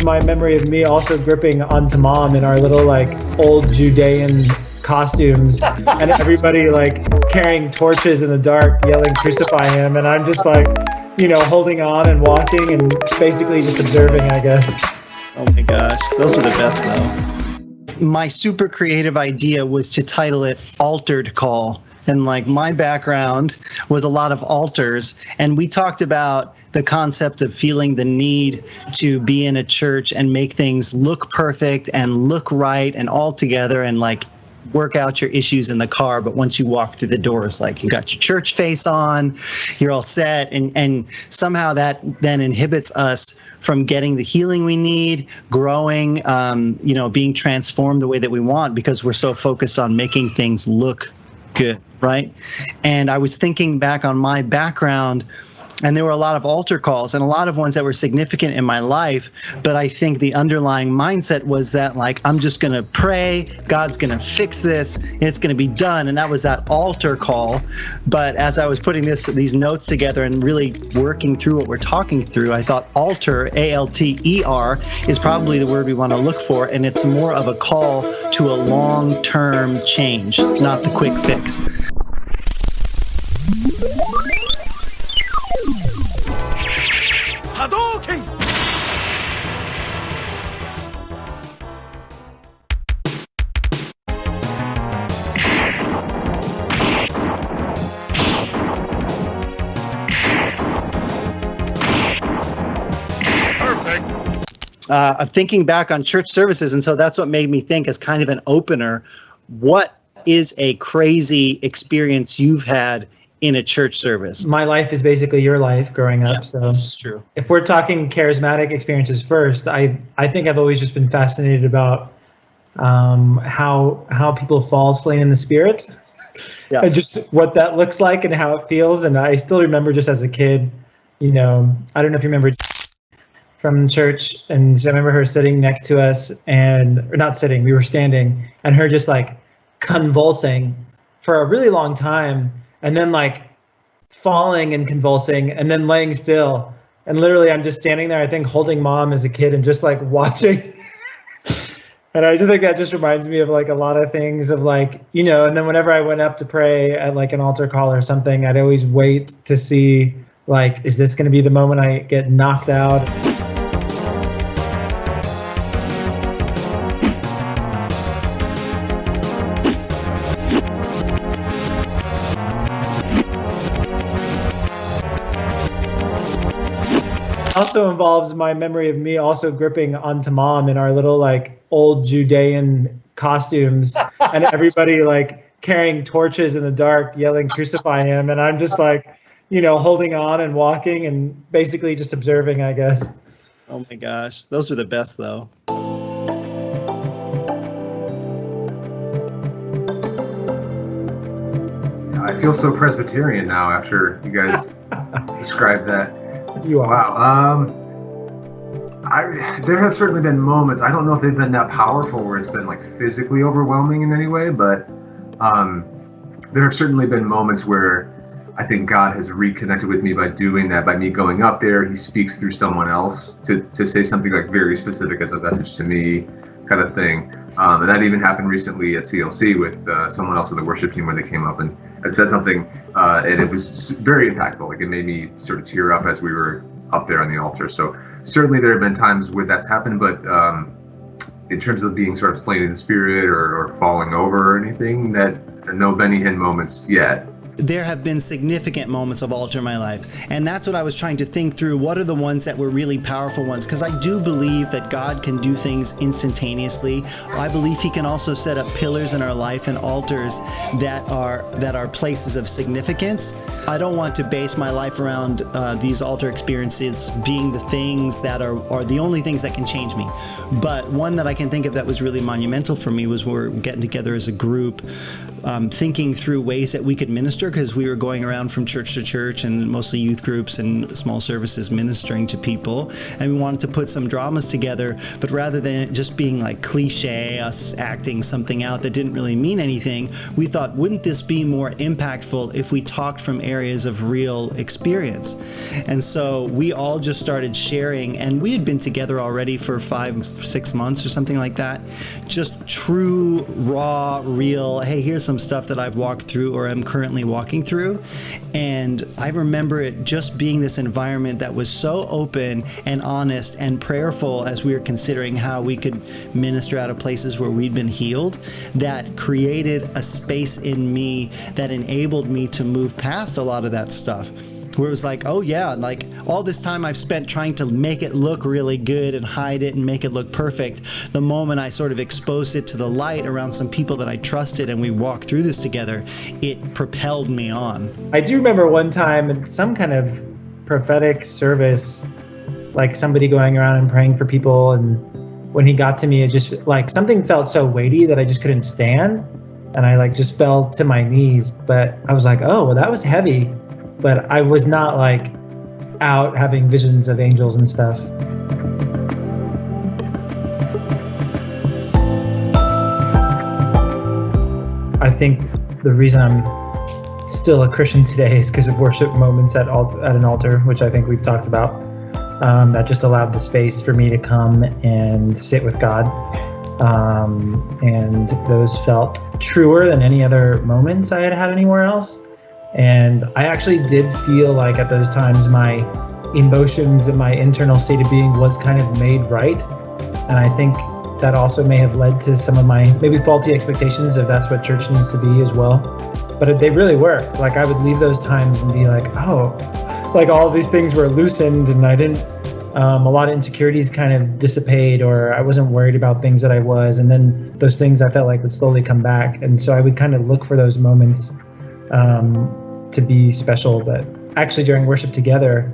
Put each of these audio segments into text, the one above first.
My memory of me also gripping onto mom in our little like old Judean costumes and everybody like carrying torches in the dark yelling crucify him, and I'm just like, holding on and walking and basically just observing, I guess. Oh my gosh, those are the best though. My super creative idea was to title it Altered Call. And like my background was a lot of altars, and we talked about the concept of feeling the need to be in a church and make things look perfect and look right and all together and like work out your issues in the car. But once you walk through the doors, like you got your church face on, you're all set. And somehow that then inhibits us from getting the healing we need, growing, being transformed the way that we want, because we're so focused on making things look good, right? And I was thinking back on my background, and there were a lot of altar calls and a lot of ones that were significant in my life. But I think the underlying mindset was that, like, I'm just going to pray, God's going to fix this, and it's going to be done. And that was that altar call. But as I was putting these notes together and really working through what we're talking through, I thought alter, A-L-T-E-R, is probably the word we want to look for. And it's more of a call to a long-term change, not the quick fix. Thinking back on church services, and so that's what made me think, as kind of an opener, what is a crazy experience you've had in a church service? My life is basically your life growing up. Yeah, so that's true. If we're talking charismatic experiences first, I think I've always just been fascinated about how people fall slain in the spirit. Yeah. And just what that looks like and how it feels. And I still remember just as a kid, I don't know if you remember from church, and I remember her sitting next to us, or not sitting, we were standing, and her just like convulsing for a really long time, and then like falling and convulsing, and then laying still. And literally I'm just standing there, I think holding mom as a kid and just like watching. And I just think that just reminds me of like a lot of things of like, and then whenever I went up to pray at like an altar call or something, I'd always wait to see like, is this going to be the moment I get knocked out? Also involves my memory of me also gripping onto mom in our little like old Judean costumes and everybody like carrying torches in the dark yelling crucify him, and I'm just like, holding on and walking and basically just observing, I guess. Oh my gosh, those are the best though. I feel so Presbyterian now after you guys described that. You are. Wow. There have certainly been moments, I don't know if they've been that powerful where it's been like physically overwhelming in any way, but there have certainly been moments where I think God has reconnected with me by doing that, by me going up there. He speaks through someone else to say something like very specific as a message to me, kind of thing. And that even happened recently at CLC with someone else on the worship team when they came up and said something, and it was very impactful. Like, it made me sort of tear up as we were up there on the altar. So certainly there have been times where that's happened, but in terms of being sort of slain in the spirit or falling over or anything, no Benny Hinn moments yet. There have been significant moments of altar in my life, and that's what I was trying to think through. What are the ones that were really powerful ones? Because I do believe that God can do things instantaneously. I believe He can also set up pillars in our life and altars that are places of significance. I don't want to base my life around these altar experiences being the things that are the only things that can change me. But one that I can think of that was really monumental for me was we're getting together as a group, thinking through ways that we could minister altar because we were going around from church to church and mostly youth groups and small services ministering to people. And we wanted to put some dramas together, but rather than it just being like cliche, us acting something out that didn't really mean anything, we thought, wouldn't this be more impactful if we talked from areas of real experience? And so we all just started sharing, and we had been together already for 5-6 months or something like that. Just true, raw, real, hey, here's some stuff that I've walked through or am currently walking through. And I remember it just being this environment that was so open and honest and prayerful as we were considering how we could minister out of places where we'd been healed, that created a space in me that enabled me to move past a lot of that stuff. Where it was like, oh yeah, like all this time I've spent trying to make it look really good and hide it and make it look perfect, the moment I sort of exposed it to the light around some people that I trusted and we walked through this together, it propelled me on. I do remember one time in some kind of prophetic service, like somebody going around and praying for people, and when he got to me, it just like something felt so weighty that I just couldn't stand, and I like just fell to my knees. But I was like, oh, well, that was heavy. But I was not like out having visions of angels and stuff. I think the reason I'm still a Christian today is because of worship moments at an altar, which I think we've talked about. That just allowed the space for me to come and sit with God. And those felt truer than any other moments I had had anywhere else. And I actually did feel like at those times my emotions and my internal state of being was kind of made right. And I think that also may have led to some of my maybe faulty expectations if that's what church needs to be as well. But they really were. Like I would leave those times and be like, oh, like all of these things were loosened and I didn't, a lot of insecurities kind of dissipate, or I wasn't worried about things that I was. And then those things I felt like would slowly come back. And so I would kind of look for those moments to be special. But actually during worship together,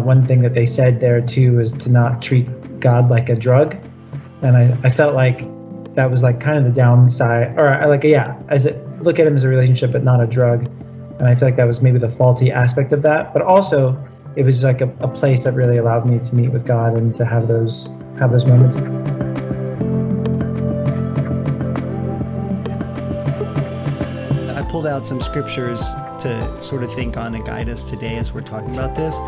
one thing that they said there too is to not treat God like a drug. And I felt like that was like kind of the downside, or like, yeah, look at him as a relationship, but not a drug. And I feel like that was maybe the faulty aspect of that, but also it was like a place that really allowed me to meet with God and to have those moments. I pulled out some scriptures to sort of think on and guide us today as we're talking about this,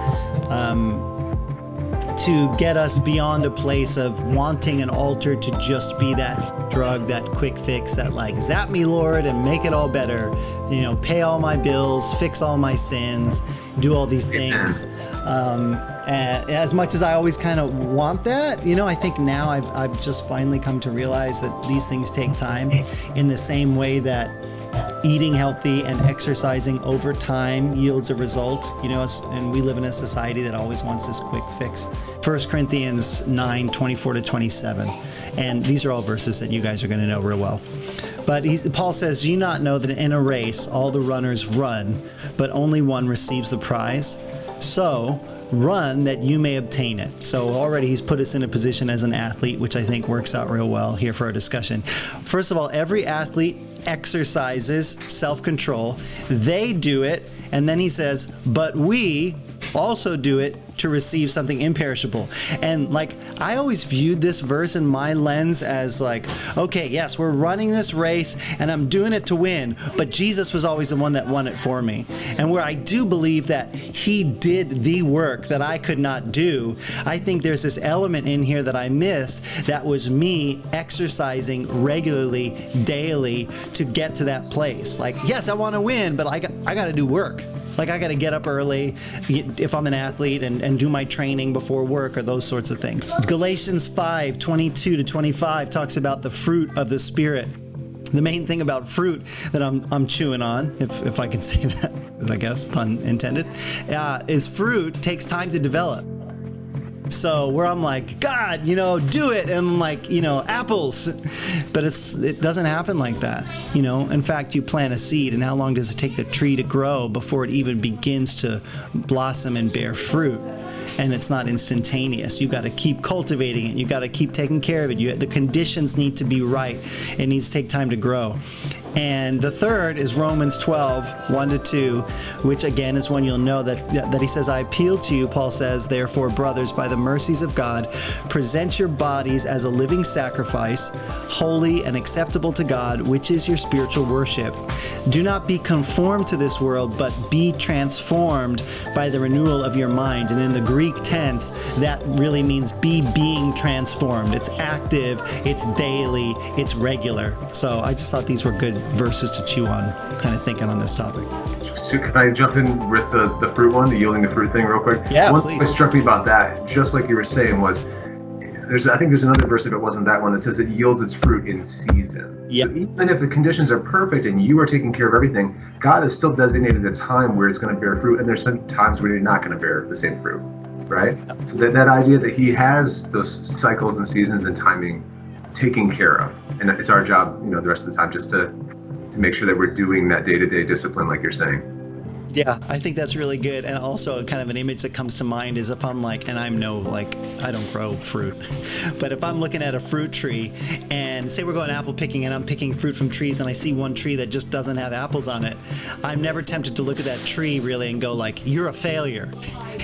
to get us beyond a place of wanting an altar to just be that drug, that quick fix, that like, zap me, Lord, and make it all better, you know, pay all my bills, fix all my sins, do all these things. As much as I always kind of want that, you know, I think now I've just finally come to realize that these things take time, in the same way that eating healthy and exercising over time yields a result, you know, and we live in a society that always wants this quick fix. 1 Corinthians 9:24-27. And these are all verses that you guys are going to know real well. But Paul says, do you not know that in a race all the runners run, but only one receives the prize? So run that you may obtain it. So already he's put us in a position as an athlete, which I think works out real well here for our discussion. First of all, every athlete exercises self-control. They do it, and then he says, but we also do it to receive something imperishable. And like, I always viewed this verse in my lens as like, okay, yes, we're running this race and I'm doing it to win, but Jesus was always the one that won it for me. And where I do believe that he did the work that I could not do, I think there's this element in here that I missed, that was me exercising regularly, daily, to get to that place. Like, yes, I want to win, but I got to do work. Like, I got to get up early if I'm an athlete and do my training before work, or those sorts of things. Galatians 5:22-25 talks about the fruit of the Spirit. The main thing about fruit that I'm chewing on, if I can say that, I guess, pun intended, is fruit takes time to develop. So where I'm like, God, you know, do it, and I'm like, you know, apples, but it doesn't happen like that. You know, in fact, you plant a seed, and how long does it take the tree to grow before it even begins to blossom and bear fruit? and it's not instantaneous. You got to keep cultivating it. You got to keep taking care of it. The conditions need to be right. It needs to take time to grow. And the third is Romans 12, 1-2, which again is when you'll know that he says, I appeal to you, Paul says, therefore, brothers, by the mercies of God, present your bodies as a living sacrifice, holy and acceptable to God, which is your spiritual worship. Do not be conformed to this world, but be transformed by the renewal of your mind. And in the Greek tense, that really means being transformed. It's active, it's daily, it's regular. So I just thought these were good verses to chew on, kind of thinking on this topic. So can I jump in with the fruit one, the yielding the fruit thing real quick? Yeah, one please. thing that struck me about that, just like you were saying, was I think there's another verse, if it wasn't that one, that says it yields its fruit in season. Yep. So even if the conditions are perfect and you are taking care of everything, God has still designated a time where it's going to bear fruit, and there's some times where you're not going to bear the same fruit, right? So that idea that he has those cycles and seasons and timing taken care of, and it's our job, the rest of the time, just to make sure that we're doing that day-to-day discipline, like you're saying. Yeah, I think that's really good. And also kind of an image that comes to mind is if I'm like, and I don't grow fruit, but if I'm looking at a fruit tree and say we're going apple picking and I'm picking fruit from trees and I see one tree that just doesn't have apples on it, I'm never tempted to look at that tree really and go like, you're a failure.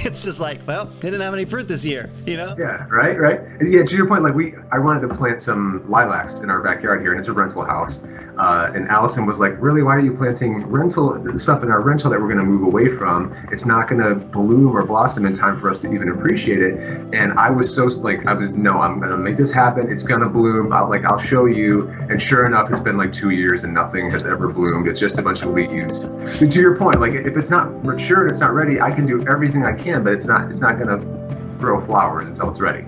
It's just like, well, they didn't have any fruit this year, Yeah, right. And yeah, to your point, I wanted to plant some lilacs in our backyard here, and it's a rental house. And Allison was like, really, why are you planting rental stuff in our rental that we're going to move away from? It's not going to bloom or blossom in time for us to even appreciate it. And I was I'm going to make this happen. It's going to bloom. I'll show you. And sure enough, it's been like 2 years and nothing has ever bloomed. It's just a bunch of leaves. And to your point, if it's not mature and it's not ready, I can do everything I can, but it's not going to grow flowers until it's ready,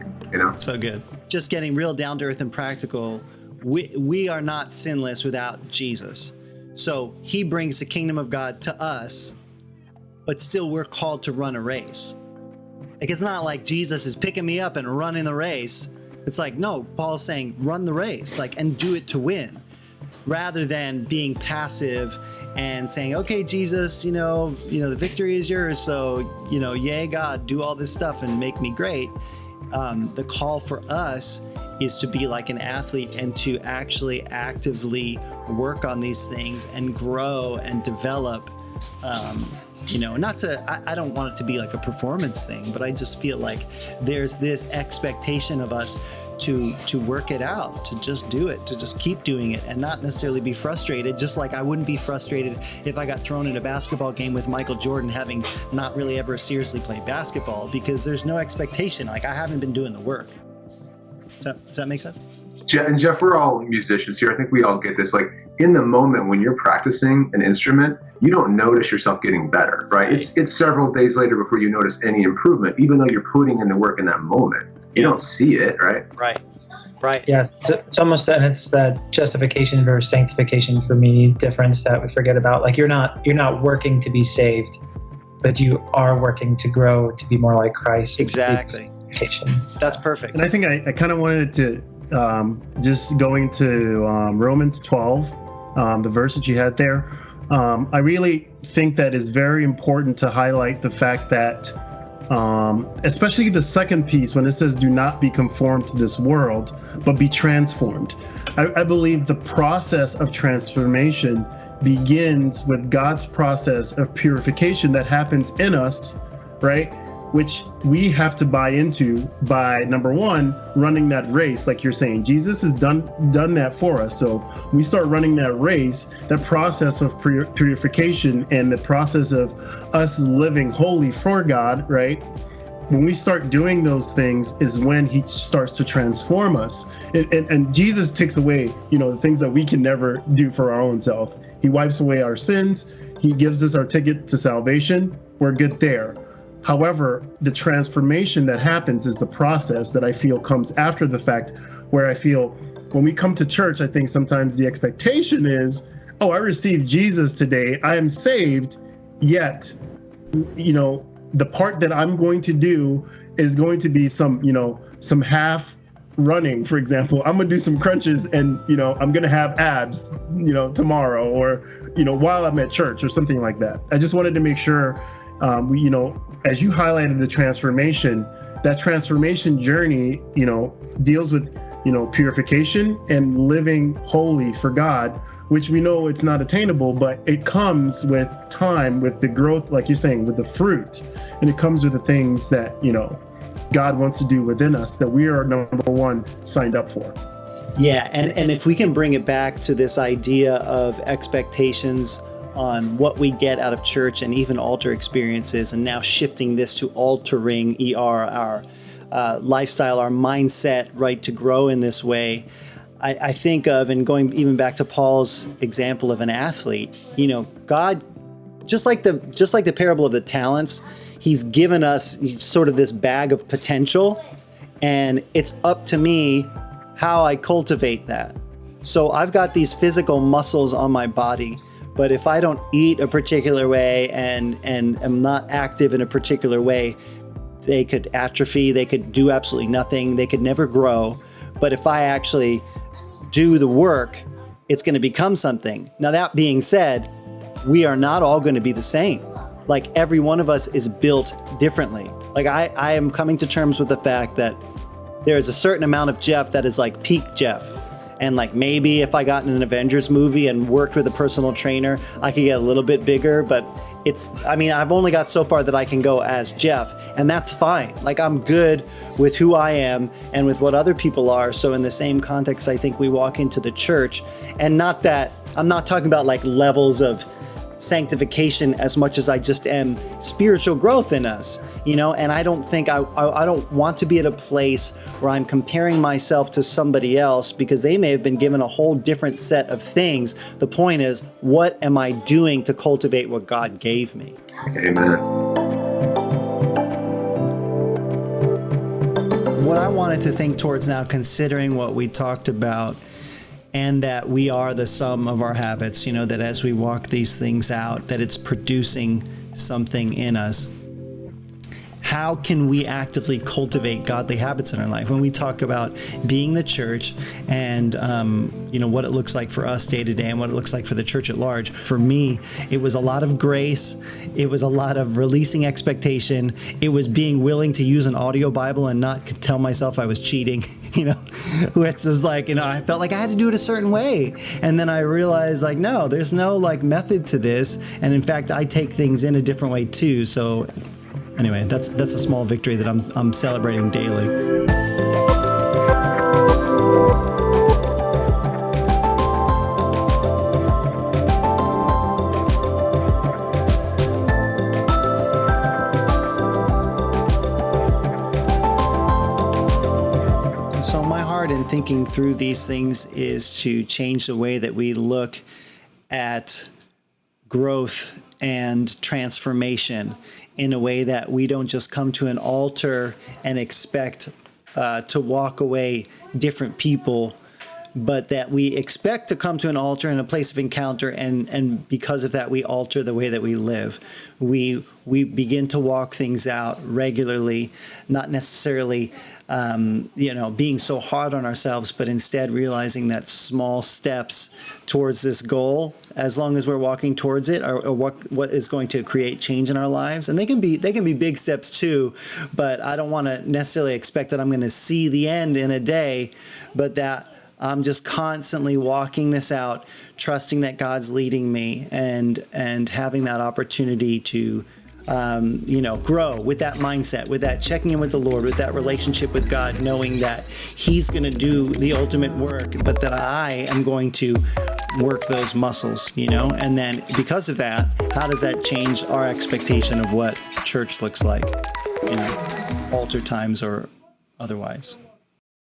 So good. Just getting real down to earth and practical. We are not sinless without Jesus. So he brings the kingdom of God to us, but still we're called to run a race. It's not like Jesus is picking me up and running the race. It's like, no, Paul's saying run the race, and do it to win, rather than being passive and saying, okay, Jesus, the victory is yours. So, yay, God, do all this stuff and make me great. The call for us is to be like an athlete and to actually actively work on these things and grow and develop. I don't want it to be like a performance thing, but I just feel like there's this expectation of us to work it out, to just do it, to just keep doing it and not necessarily be frustrated. Just like I wouldn't be frustrated if I got thrown in a basketball game with Michael Jordan, having not really ever seriously played basketball, because there's no expectation. I haven't been doing the work. Does that make sense? And Jeff, we're all musicians here. I think we all get this. In the moment when you're practicing an instrument, you don't notice yourself getting better, right? It's several days later before you notice any improvement, even though you're putting in the work in that moment. You don't see it, right? Right. Yes, it's almost that. It's that justification versus sanctification for me difference that we forget about. You're not working to be saved, but you are working to grow to be more like Christ. Exactly. That's perfect. And I think I kind of wanted to just going to Romans 12, the verse that you had there. I really think that is very important to highlight the fact that, especially the second piece, when it says, do not be conformed to this world, but be transformed. I believe the process of transformation begins with God's process of purification that happens in us, right? Which we have to buy into by, number one, running that race, like you're saying. Jesus has done that for us. So we start running that race, that process of purification and the process of us living holy for God, right? When we start doing those things is when he starts to transform us. And Jesus takes away, the things that we can never do for our own self. He wipes away our sins. He gives us our ticket to salvation. We're good there. However, the transformation that happens is the process that I feel comes after the fact, where I feel when we come to church, I think sometimes the expectation is, oh, I received Jesus today, I am saved, yet, the part that I'm going to do is going to be some half running, for example. I'm going to do some crunches and, I'm going to have abs, tomorrow or, while I'm at church or something like that. I just wanted to make sure As you highlighted the transformation, that transformation journey, deals with, purification and living holy for God, which we know it's not attainable, but it comes with time, with the growth, like you're saying, with the fruit. And it comes with the things that, God wants to do within us that we are, number one, signed up for. Yeah, and if we can bring it back to this idea of expectations on what we get out of church and even altar experiences, and now shifting this to altering our lifestyle, our mindset, right, to grow in this way. I think of, and going even back to Paul's example of an athlete, God, just like the parable of the talents, he's given us sort of this bag of potential, and it's up to me how I cultivate that. So I've got these physical muscles on my body, but if I don't eat a particular way and am not active in a particular way, they could atrophy, they could do absolutely nothing, they could never grow. But if I actually do the work, it's going to become something. Now, that being said, we are not all going to be the same. Like, every one of us is built differently. Like, I am coming to terms with the fact that there's a certain amount of Jeff that is like peak Jeff. And like, maybe if I got in an Avengers movie and worked with a personal trainer, I could get a little bit bigger, but I've only got so far that I can go as Jeff, and that's fine. Like, I'm good with who I am and with what other people are. So in the same context, I think we walk into the church, and not that I'm not talking about like levels of sanctification as much as I just am spiritual growth in us, and I don't think I don't want to be at a place where I'm comparing myself to somebody else because they may have been given a whole different set of things. The point is, what am I doing to cultivate what God gave me? Amen. What I wanted to think towards now, considering what we talked about, and that we are the sum of our habits, that as we walk these things out, that it's producing something in us. How can we actively cultivate godly habits in our life? When we talk about being the church and, what it looks like for us day to day and what it looks like for the church at large, for me, it was a lot of grace. It was a lot of releasing expectation. It was being willing to use an audio Bible and not tell myself I was cheating, which was like, I felt like I had to do it a certain way. And then I realized, like, no, there's no like method to this. And in fact, I take things in a different way too. So anyway, that's a small victory that I'm celebrating daily. So my heart in thinking through these things is to change the way that we look at growth and transformation in a way that we don't just come to an altar and expect to walk away different people, but that we expect to come to an altar in a place of encounter, and because of that, we alter the way that we live. We begin to walk things out regularly, not necessarily being so hard on ourselves, but instead realizing that small steps towards this goal, as long as we're walking towards it, are what is going to create change in our lives. And they can be big steps too, but I don't want to necessarily expect that I'm going to see the end in a day, but that I'm just constantly walking this out, trusting that God's leading me, and having that opportunity to grow with that mindset, with that checking in with the Lord, with that relationship with God, knowing that He's going to do the ultimate work, but that I am going to work those muscles, and then because of that, how does that change our expectation of what church looks like, altar times or otherwise?